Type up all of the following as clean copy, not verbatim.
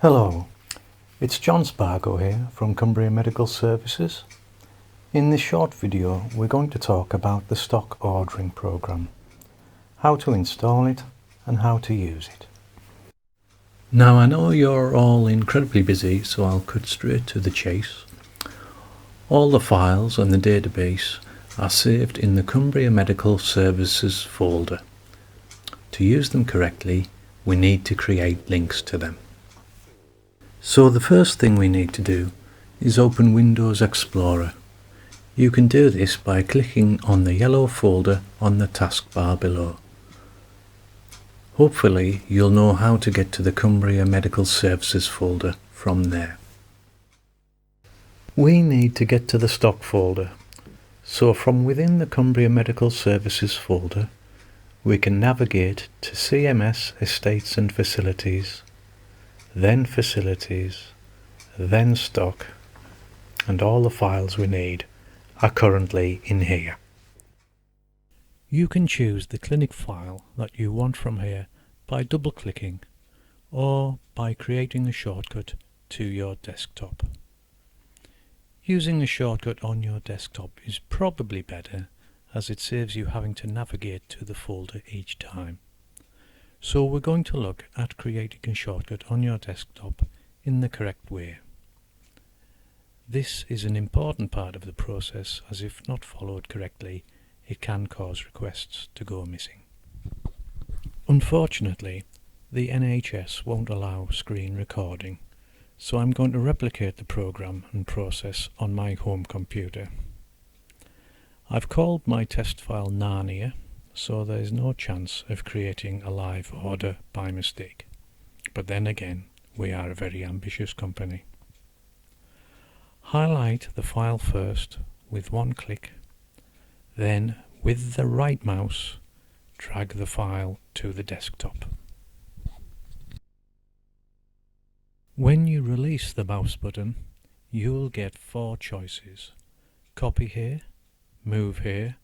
Hello, it's John Spargo here from Cumbria Medical Services. In this short video we're going to talk about the stock ordering program, how to install it and how to use it. Now I know you're all incredibly busy, so I'll cut straight to the chase. All the files and the database are saved in the Cumbria Medical Services folder. To use them correctly, we need to create links to them. So the first thing we need to do is open Windows Explorer. You can do this by clicking on the yellow folder on the taskbar below. Hopefully you'll know how to get to the Cumbria Medical Services folder from there. We need to get to the stock folder, so from within the Cumbria Medical Services folder we can navigate to CMS Estates and Facilities, then Facilities, then Stock, and all the files we need are currently in here. You can choose the clinic file that you want from here by double-clicking or by creating a shortcut to your desktop. Using a shortcut on your desktop is probably better, as it saves you having to navigate to the folder each time. So we're going to look at creating a shortcut on your desktop in the correct way. This is an important part of the process, as if not followed correctly, it can cause requests to go missing. Unfortunately, the NHS won't allow screen recording, so I'm going to replicate the program and process on my home computer. I've called my test file Narnia, so there is no chance of creating a live order by mistake. But then again, we are a very ambitious company. Highlight the file first with one click, then with the right mouse, drag the file to the desktop. When you release the mouse button, you'll get 4 choices: copy here, move here,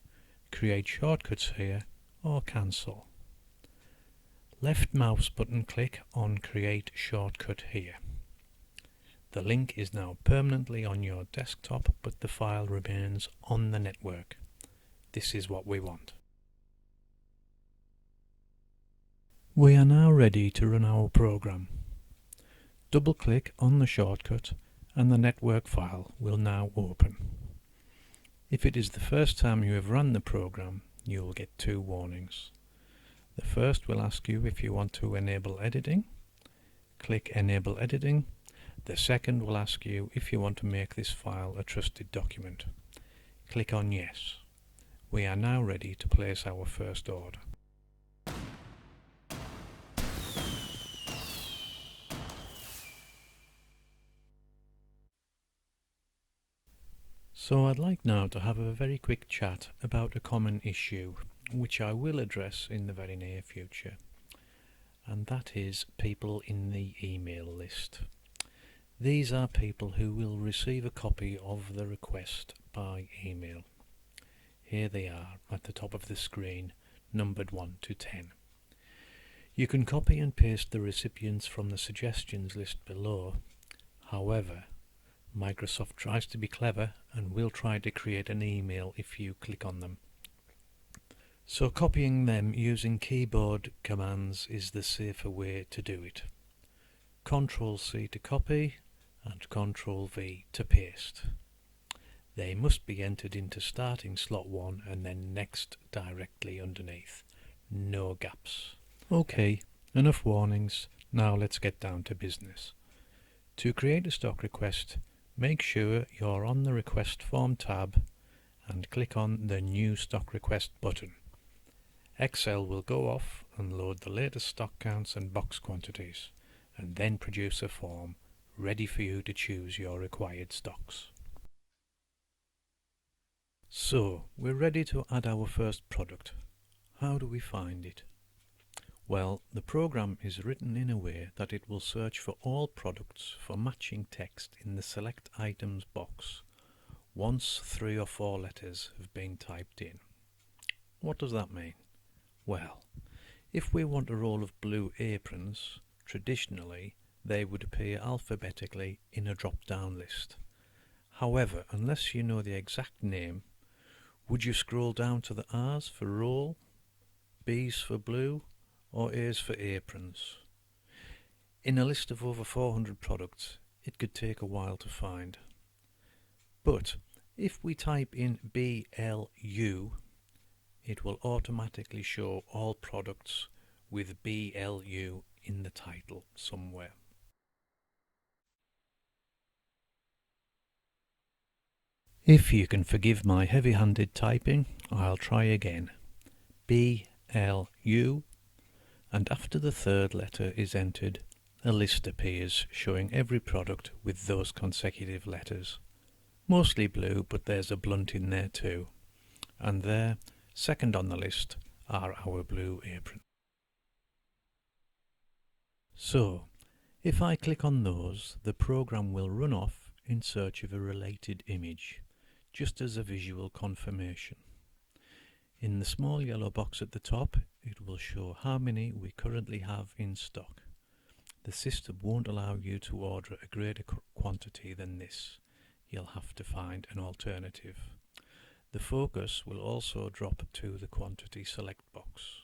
create shortcuts here, or cancel. Left mouse button click on create shortcut here. The link is now permanently on your desktop, but the file remains on the network. This is what we want. We are now ready to run our program. Double click on the shortcut and the network file will now open. If it is the first time you have run the program, you will get 2 warnings. The first will ask you if you want to enable editing. Click Enable Editing. The second will ask you if you want to make this file a trusted document. Click on Yes. We are now ready to place our first order. So I'd like now to have a very quick chat about a common issue, which I will address in the very near future, and that is people in the email list. These are people who will receive a copy of the request by email. Here they are at the top of the screen, numbered 1 to 10. You can copy and paste the recipients from the suggestions list below. However, Microsoft tries to be clever and will try to create an email if you click on them. So copying them using keyboard commands is the safer way to do it. Ctrl-C to copy and Ctrl-V to paste. They must be entered into starting slot 1 and then next directly underneath. No gaps. Okay, enough warnings. Now let's get down to business. To create a stock request, make sure you're on the Request Form tab and click on the New Stock Request button. Excel will go off and load the latest stock counts and box quantities, and then produce a form ready for you to choose your required stocks. So, we're ready to add our first product. How do we find it? Well, the program is written in a way that it will search for all products for matching text in the Select Items box once 3 or 4 letters have been typed in. What does that mean? Well, if we want a roll of blue aprons, traditionally they would appear alphabetically in a drop-down list. However, unless you know the exact name, would you scroll down to the R's for roll, B's for blue, or A's for aprons? In a list of over 400 products, it could take a while to find. But if we type in BLU, it will automatically show all products with BLU in the title somewhere. If you can forgive my heavy-handed typing, I'll try again. BLU, and after the third letter is entered, a list appears showing every product with those consecutive letters. Mostly blue, but there's a blunt in there too. And there, second on the list, are our blue aprons. So, if I click on those, the program will run off in search of a related image, just as a visual confirmation. In the small yellow box at the top, it will show how many we currently have in stock. The system won't allow you to order a greater quantity than this. You'll have to find an alternative. The focus will also drop to the quantity select box.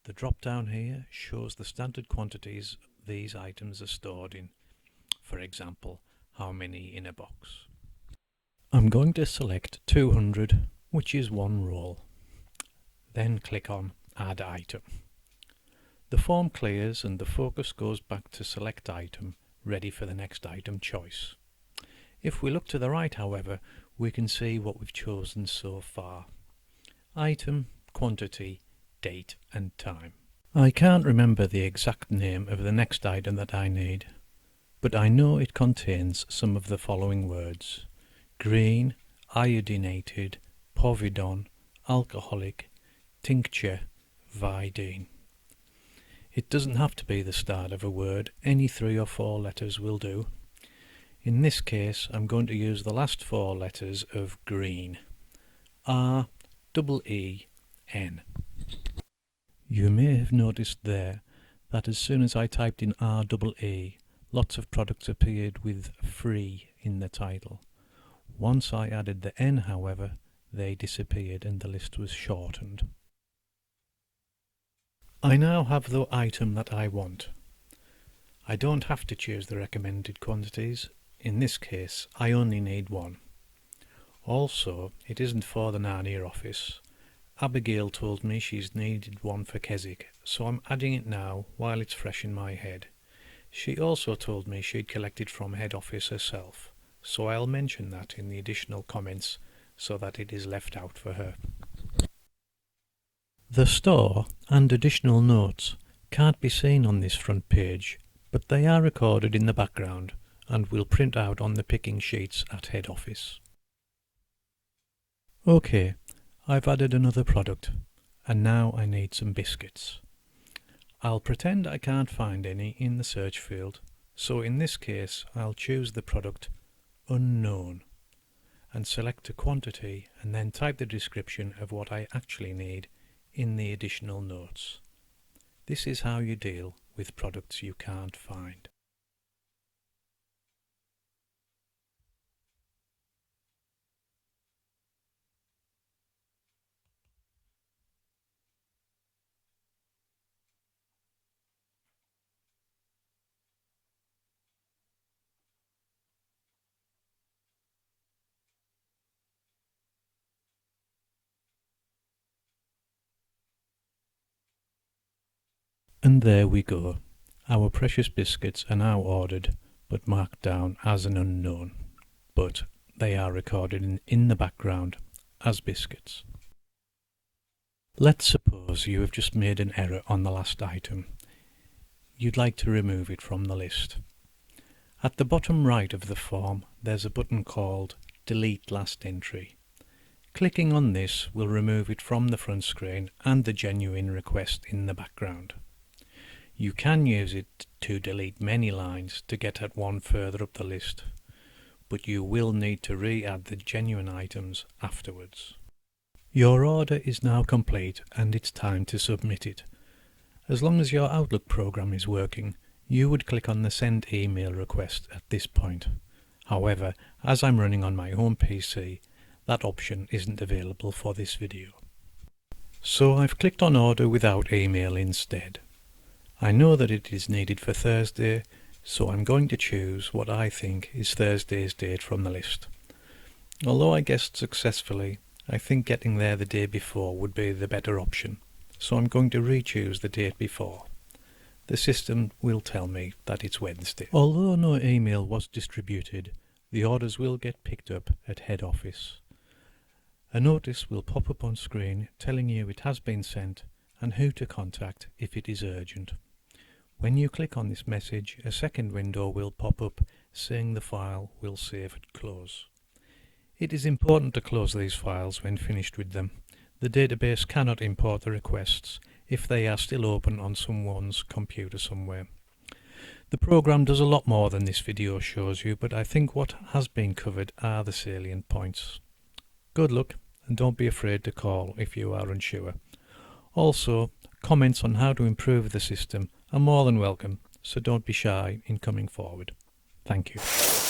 The drop down here shows the standard quantities these items are stored in. For example, how many in a box. I'm going to select 200, which is one roll. Then click on Add Item. The form clears and the focus goes back to Select Item, ready for the next item choice. If we look to the right, however, we can see what we've chosen so far. Item, quantity, date and time. I can't remember the exact name of the next item that I need, but I know it contains some of the following words: green, iodinated, povidone, alcoholic, tincture, Vidine. It doesn't have to be the start of a word, any 3 or 4 letters will do. In this case, I'm going to use the last 4 letters of green. R-E-E-N. You may have noticed there that as soon as I typed in R-E-E, lots of products appeared with free in the title. Once I added the N, however, they disappeared and the list was shortened. I now have the item that I want. I don't have to choose the recommended quantities. In this case, I only need one. Also, it isn't for the Narnia office. Abigail told me she's needed one for Keswick, so I'm adding it now while it's fresh in my head. She also told me she'd collected from head office herself, so I'll mention that in the additional comments so that it is left out for her. The store and additional notes can't be seen on this front page, but they are recorded in the background and will print out on the picking sheets at head office. OK, I've added another product, and now I need some biscuits. I'll pretend I can't find any in the search field, so in this case I'll choose the product Unknown and select a quantity and then type the description of what I actually need in the additional notes. This is how you deal with products you can't find. And there we go. Our precious biscuits are now ordered, but marked down as an unknown. But they are recorded in the background as biscuits. Let's suppose you have just made an error on the last item. You'd like to remove it from the list. At the bottom right of the form, there's a button called Delete Last Entry. Clicking on this will remove it from the front screen and the genuine request in the background. You can use it to delete many lines to get at one further up the list, but you will need to re-add the genuine items afterwards. Your order is now complete and it's time to submit it. As long as your Outlook program is working, You would click on the Send Email Request at this point. However, as I'm running on my home PC, that option isn't available for this video. So I've clicked on Order Without Email instead. I know that it is needed for Thursday, so I'm going to choose what I think is Thursday's date from the list. Although I guessed successfully, I think getting there the day before would be the better option, so I'm going to re-choose the date before. The system will tell me that it's Wednesday. Although no email was distributed, the orders will get picked up at head office. A notice will pop up on screen telling you it has been sent and who to contact if it is urgent. When you click on this message, a second window will pop up saying the file will save and close. It is important to close these files when finished with them. The database cannot import the requests if they are still open on someone's computer somewhere. The program does a lot more than this video shows you, but I think what has been covered are the salient points. Good luck, and don't be afraid to call if you are unsure. Also, comments on how to improve the system are more than welcome, so don't be shy in coming forward. Thank you.